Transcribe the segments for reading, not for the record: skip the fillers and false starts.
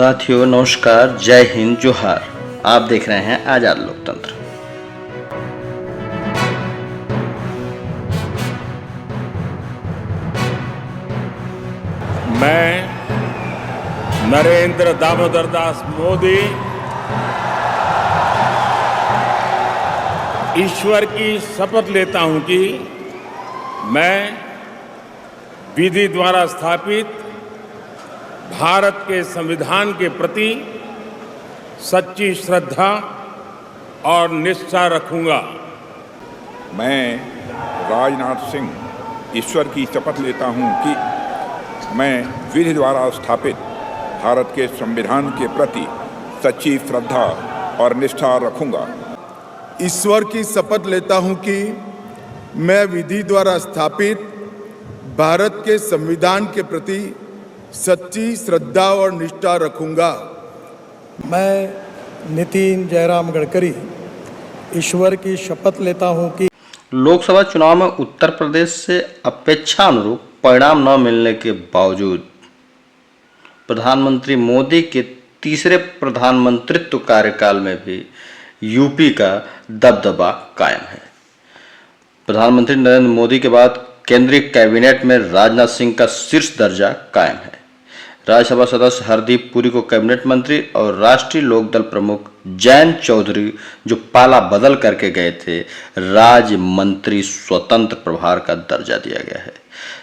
साथियों नमस्कार, जय हिंद, जोहार। आप देख रहे हैं आजाद लोकतंत्र। मैं नरेंद्र दामोदर दास मोदी ईश्वर की शपथ लेता हूं कि मैं विधि द्वारा स्थापित भारत के संविधान के प्रति सच्ची श्रद्धा और निष्ठा रखूंगा। मैं राजनाथ सिंह ईश्वर की शपथ लेता हूं कि मैं विधि द्वारा स्थापित भारत के संविधान के प्रति सच्ची श्रद्धा और निष्ठा रखूंगा। ईश्वर की शपथ लेता हूं कि मैं विधि द्वारा स्थापित भारत के संविधान के प्रति सच्ची श्रद्धा और निष्ठा रखूंगा। मैं नितिन जयराम गडकरी ईश्वर की शपथ लेता हूं कि लोकसभा चुनाव में उत्तर प्रदेश से अपेक्षानुरूप परिणाम न मिलने के बावजूद प्रधानमंत्री मोदी के तीसरे प्रधानमंत्रित्व कार्यकाल में भी यूपी का दबदबा कायम है। प्रधानमंत्री नरेंद्र मोदी के बाद केंद्रीय कैबिनेट में राजनाथ सिंह का शीर्ष दर्जा कायम है। राज्यसभा सदस्य हरदीप पुरी को कैबिनेट मंत्री और राष्ट्रीय लोकदल प्रमुख जयंत चौधरी जो पाला बदल करके गए थे, राज्य मंत्री स्वतंत्र प्रभार का दर्जा दिया गया है।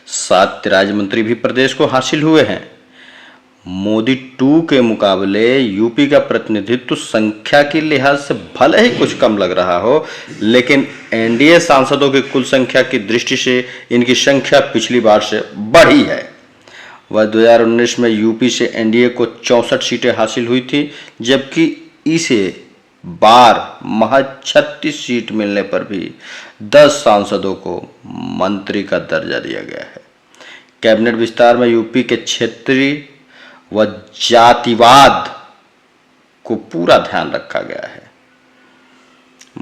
7 राज्य मंत्री भी प्रदेश को हासिल हुए हैं। मोदी 2 के मुकाबले यूपी का प्रतिनिधित्व संख्या की लिहाज से भले ही कुछ कम लग रहा हो, लेकिन एनडीए सांसदों की कुल संख्या की दृष्टि से इनकी संख्या पिछली बार से बढ़ी है। वह 2019 में यूपी से एनडीए को 64 सीटें हासिल हुई थी, जबकि इसे बार महज 36 सीट मिलने पर भी 10 सांसदों को मंत्री का दर्जा दिया गया है। कैबिनेट विस्तार में यूपी के क्षेत्रीय व जातिवाद को पूरा ध्यान रखा गया है।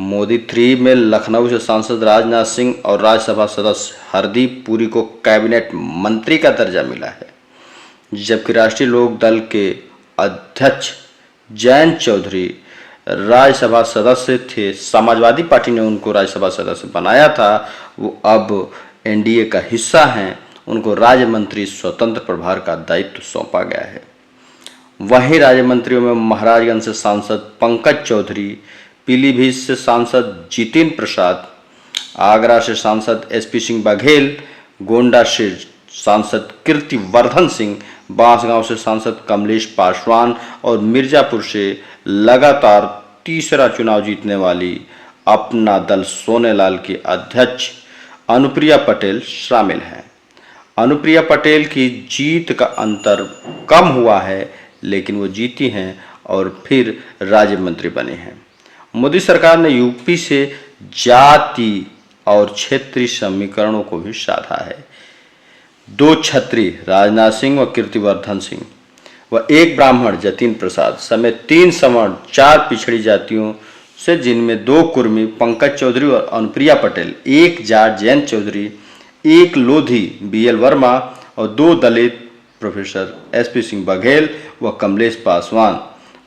मोदी 3 में लखनऊ से सांसद राजनाथ सिंह और राज्यसभा सदस्य हरदीप पुरी को कैबिनेट मंत्री का दर्जा मिला है, जबकि राष्ट्रीय लोक दल के अध्यक्ष जयंत चौधरी राज्यसभा सदस्य थे। समाजवादी पार्टी ने उनको राज्यसभा सदस्य बनाया था, वो अब एनडीए का हिस्सा हैं। उनको राज्य मंत्री स्वतंत्र प्रभार का दायित्व सौंपा गया है। वहीं राज्य मंत्रियों में महाराजगंज से सांसद पंकज चौधरी, पीलीभीत से सांसद जितिन प्रसाद, आगरा से सांसद एसपी सिंह बघेल, गोंडा से सांसद कीर्तिवर्धन सिंह, बांसगांव से सांसद कमलेश पासवान और मिर्जापुर से लगातार तीसरा चुनाव जीतने वाली अपना दल सोनेलाल की अध्यक्ष अनुप्रिया पटेल शामिल हैं। अनुप्रिया पटेल की जीत का अंतर कम हुआ है, लेकिन वो जीती हैं और फिर राज्य मंत्री बने हैं। मोदी सरकार ने यूपी से जाति और क्षेत्रीय समीकरणों को भी साधा है। 2 क्षत्रिय राजनाथ सिंह व कीर्तिवर्धन सिंह व 1 ब्राह्मण जतिन प्रसाद समेत 3 सवर्ण 4 पिछड़ी जातियों से, जिनमें 2 कुर्मी पंकज चौधरी और अनुप्रिया पटेल, 1 जाट जयंत चौधरी, 1 लोधी बीएल वर्मा और 2 दलित प्रोफेसर एसपी सिंह बघेल व कमलेश पासवान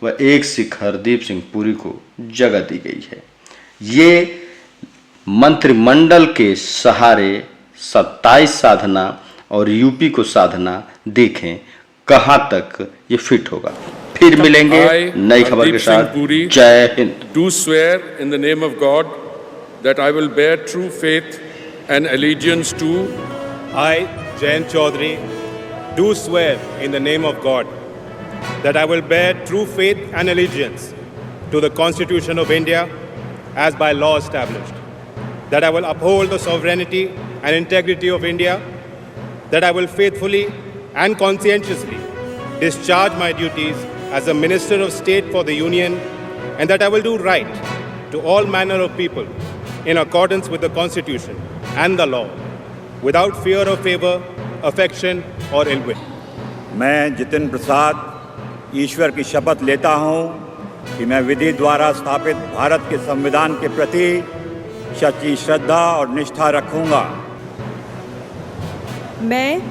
व 1 सिख हरदीप सिंह पुरी को जगह दी गई है। ये मंत्रिमंडल के सहारे 27 साधना और यूपी को साधना देखें कहां तक ये फिट होगा। फिर मिलेंगे नई खबर के साथ। जय Hind. Do swear in the name of God that I will bear true faith and allegiance to I, Jayant Chaudhary, do swear in the name of God that I will bear true faith and allegiance to the Constitution of India as by law established, that I will uphold the sovereignty and integrity of India, that I will faithfully and conscientiously discharge my duties as a Minister of State for the Union, and that I will do right to all manner of people in accordance with the Constitution and the law, without fear or favor, affection or ill will. मैं जितिन प्रसाद ईश्वर की शपथ लेता हूं कि मैं विधि द्वारा स्थापित भारत के संविधान के प्रति सच्ची श्रद्धा और निष्ठा रखूंगा। मैं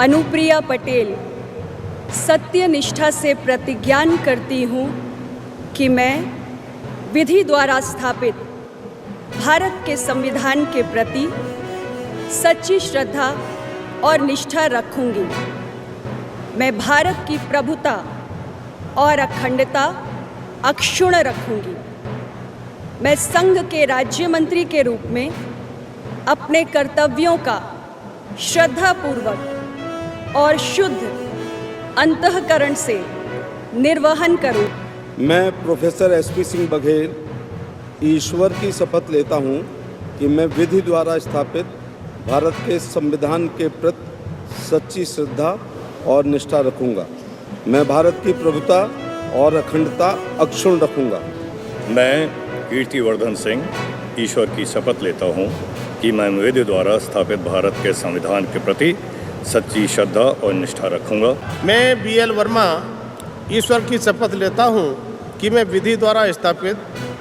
अनुप्रिया पटेल सत्य निष्ठा से प्रतिज्ञान करती हूँ कि मैं विधि द्वारा स्थापित भारत के संविधान के प्रति सच्ची श्रद्धा और निष्ठा रखूंगी। मैं भारत की प्रभुता और अखंडता अक्षुण्ण रखूंगी। मैं संघ के राज्य मंत्री के रूप में अपने कर्तव्यों का श्रद्धापूर्वक और शुद्ध अंतःकरण से निर्वहन करूं। मैं प्रोफेसर एसपी सिंह बघेल ईश्वर की शपथ लेता हूं कि मैं विधि द्वारा स्थापित भारत के संविधान के प्रति सच्ची श्रद्धा और निष्ठा रखूंगा। मैं भारत की प्रभुता और अखंडता अक्षुण्ण रखूंगा। मैं कीर्तिवर्धन सिंह ईश्वर की शपथ लेता हूं कि मैं विधि द्वारा स्थापित भारत के संविधान के प्रति सच्ची श्रद्धा और निष्ठा रखूंगा। मैं बीएल वर्मा ईश्वर की शपथ लेता हूं कि मैं विधि द्वारा स्थापित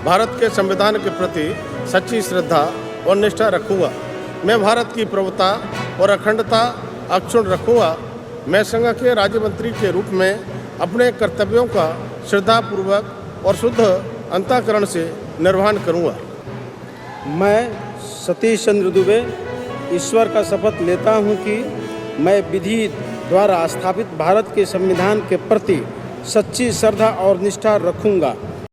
भारत के संविधान के प्रति सच्ची श्रद्धा और निष्ठा रखूंगा। मैं भारत की प्रभुता और अखंडता अक्षुण्ण रखूंगा। मैं संघ के राज्य मंत्री के रूप में अपने कर्तव्यों का श्रद्धापूर्वक और शुद्ध अंतःकरण से निर्वहन करूंगा। मैं सतीश चंद्र दुबे ईश्वर का शपथ लेता हूं कि मैं विधि द्वारा स्थापित भारत के संविधान के प्रति सच्ची श्रद्धा और निष्ठा रखूंगा।